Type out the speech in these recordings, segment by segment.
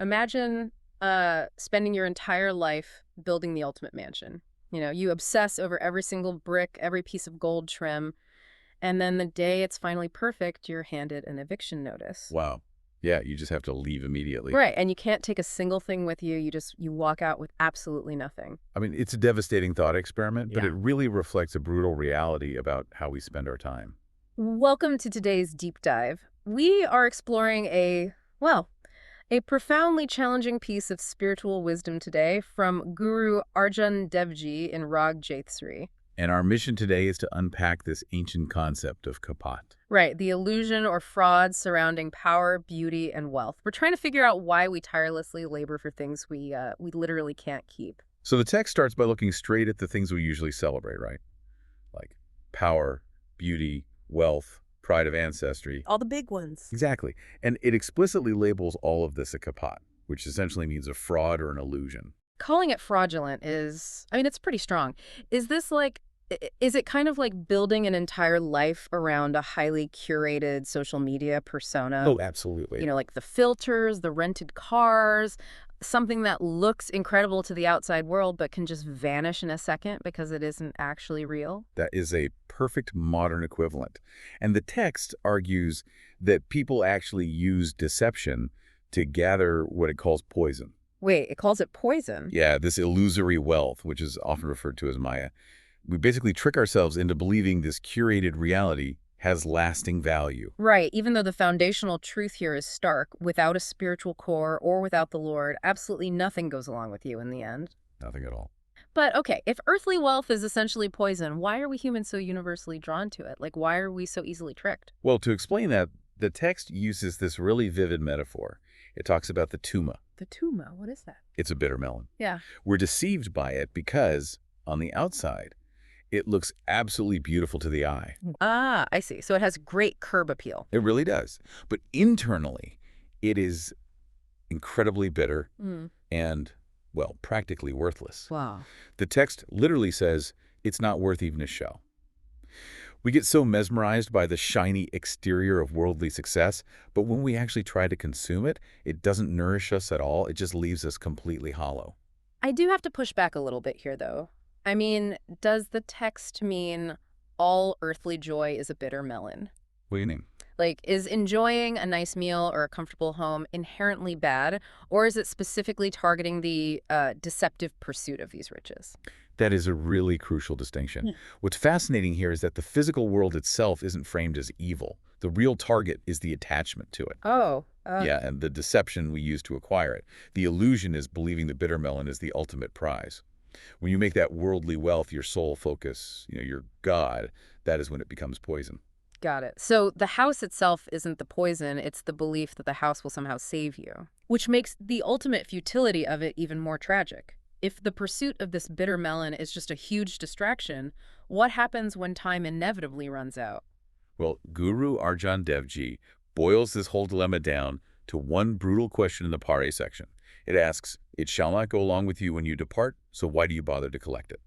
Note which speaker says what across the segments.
Speaker 1: Imagine spending your entire life building the ultimate mansion. You know, you obsess over every single brick, every piece of gold trim, and then the day it's finally perfect, you're handed an eviction notice.
Speaker 2: Wow. Yeah, you just have to leave immediately.
Speaker 1: Right, and you can't take a single thing with you. You walk out with absolutely nothing.
Speaker 2: I mean, it's a devastating thought experiment, but
Speaker 1: Yeah.
Speaker 2: it really reflects a brutal reality about how we spend our time.
Speaker 1: Welcome to today's deep dive. We are exploring a profoundly challenging piece of spiritual wisdom today from Guru Arjan Devji in Rag Jaithsri.
Speaker 2: And our mission today is to unpack this ancient concept of kapaT.
Speaker 1: Right, the illusion or fraud surrounding power, beauty, and wealth. We're trying to figure out why we tirelessly labor for things we literally can't keep.
Speaker 2: So the text starts by looking straight at the things we usually celebrate, right? Like power, beauty, wealth, pride of ancestry.
Speaker 3: All the big ones.
Speaker 2: Exactly. And it explicitly labels all of this a kapaT, which essentially means a fraud or an illusion.
Speaker 1: Calling it fraudulent is, I mean, it's pretty strong. Is it kind of like building an entire life around a highly curated social media persona?
Speaker 2: Oh, absolutely.
Speaker 1: You know, like the filters, the rented cars, something that looks incredible to the outside world but can just vanish in a second because it isn't actually real?
Speaker 2: That is a perfect modern equivalent. And the text argues that people actually use deception to gather what it calls poison.
Speaker 1: Wait, it calls it poison?
Speaker 2: Yeah, this illusory wealth, which is often referred to as Maya. We basically trick ourselves into believing this curated reality has lasting value.
Speaker 1: Right, even though the foundational truth here is stark, without a spiritual core or without the Lord, absolutely nothing goes along with you in the end.
Speaker 2: Nothing at all.
Speaker 1: But okay, if earthly wealth is essentially poison, why are we humans so universally drawn to it? Like, why are we so easily tricked?
Speaker 2: Well, to explain that, the text uses this really vivid metaphor. It talks about the tuma.
Speaker 1: The tuma, what is that?
Speaker 2: It's a bitter melon.
Speaker 1: Yeah.
Speaker 2: We're deceived by it because, on the outside, it looks absolutely beautiful to the eye.
Speaker 1: Ah, I see. So it has great curb appeal.
Speaker 2: It really does. But internally, it is incredibly bitter and, well, practically worthless.
Speaker 1: Wow.
Speaker 2: The text literally says it's not worth even a shell. We get so mesmerized by the shiny exterior of worldly success, but when we actually try to consume it, it doesn't nourish us at all. It just leaves us completely hollow.
Speaker 1: I do have to push back a little bit here, though. I mean, does the text mean all earthly joy is a bitter melon?
Speaker 2: What do you mean?
Speaker 1: Like, is enjoying a nice meal or a comfortable home inherently bad, or is it specifically targeting the deceptive pursuit of these riches?
Speaker 2: That is a really crucial distinction. What's fascinating here is that the physical world itself isn't framed as evil. The real target is the attachment to it.
Speaker 1: Oh.
Speaker 2: Yeah, and the deception we use to acquire it. The illusion is believing the bitter melon is the ultimate prize. When you make that worldly wealth your sole focus, your God, that is when it becomes poison.
Speaker 1: Got it. So the house itself isn't the poison, it's the belief that the house will somehow save you, which makes the ultimate futility of it even more tragic. If the pursuit of this bitter melon is just a huge distraction, what happens when time inevitably runs out?
Speaker 2: Well, Guru Arjan Devji boils this whole dilemma down to one brutal question in the Pare section. It asks, "It shall not go along with you when you depart, so why do you bother to collect it?"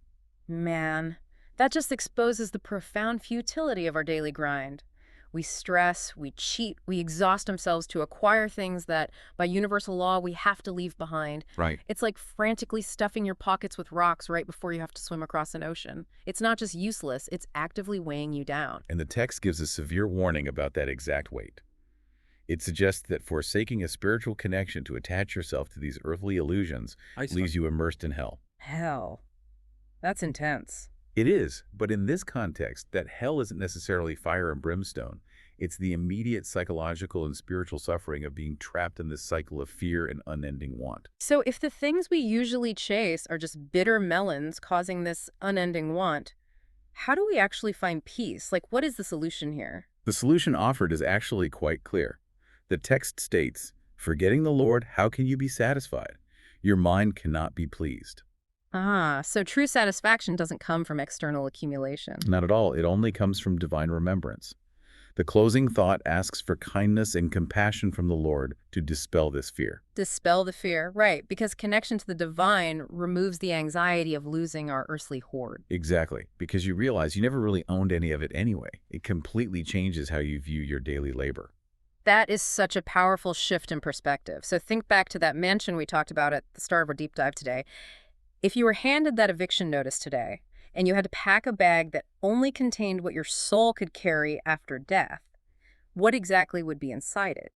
Speaker 1: Man, that just exposes the profound futility of our daily grind. We stress, we cheat, we exhaust ourselves to acquire things that, by universal law, we have to leave behind.
Speaker 2: Right.
Speaker 1: It's like frantically stuffing your pockets with rocks right before you have to swim across an ocean. It's not just useless, it's actively weighing you down.
Speaker 2: And the text gives a severe warning about that exact weight. It suggests that forsaking a spiritual connection to attach yourself to these earthly illusions leaves you immersed in hell.
Speaker 1: Hell. That's intense.
Speaker 2: It is, but in this context, that hell isn't necessarily fire and brimstone. It's the immediate psychological and spiritual suffering of being trapped in this cycle of fear and unending want.
Speaker 1: So if the things we usually chase are just bitter melons causing this unending want, how do we actually find peace? Like, what is the solution here?
Speaker 2: The solution offered is actually quite clear. The text states, "Forgetting the Lord, how can you be satisfied? Your mind cannot be pleased."
Speaker 1: Ah, so true satisfaction doesn't come from external accumulation.
Speaker 2: Not at all. It only comes from divine remembrance. The closing thought asks for kindness and compassion from the Lord to dispel this fear.
Speaker 1: Dispel the fear, right, because connection to the divine removes the anxiety of losing our earthly hoard.
Speaker 2: Exactly, because you realize you never really owned any of it anyway. It completely changes how you view your daily labor.
Speaker 1: That is such a powerful shift in perspective. So think back to that mansion we talked about at the start of our deep dive today. If you were handed that eviction notice today, and you had to pack a bag that only contained what your soul could carry after death, what exactly would be inside it?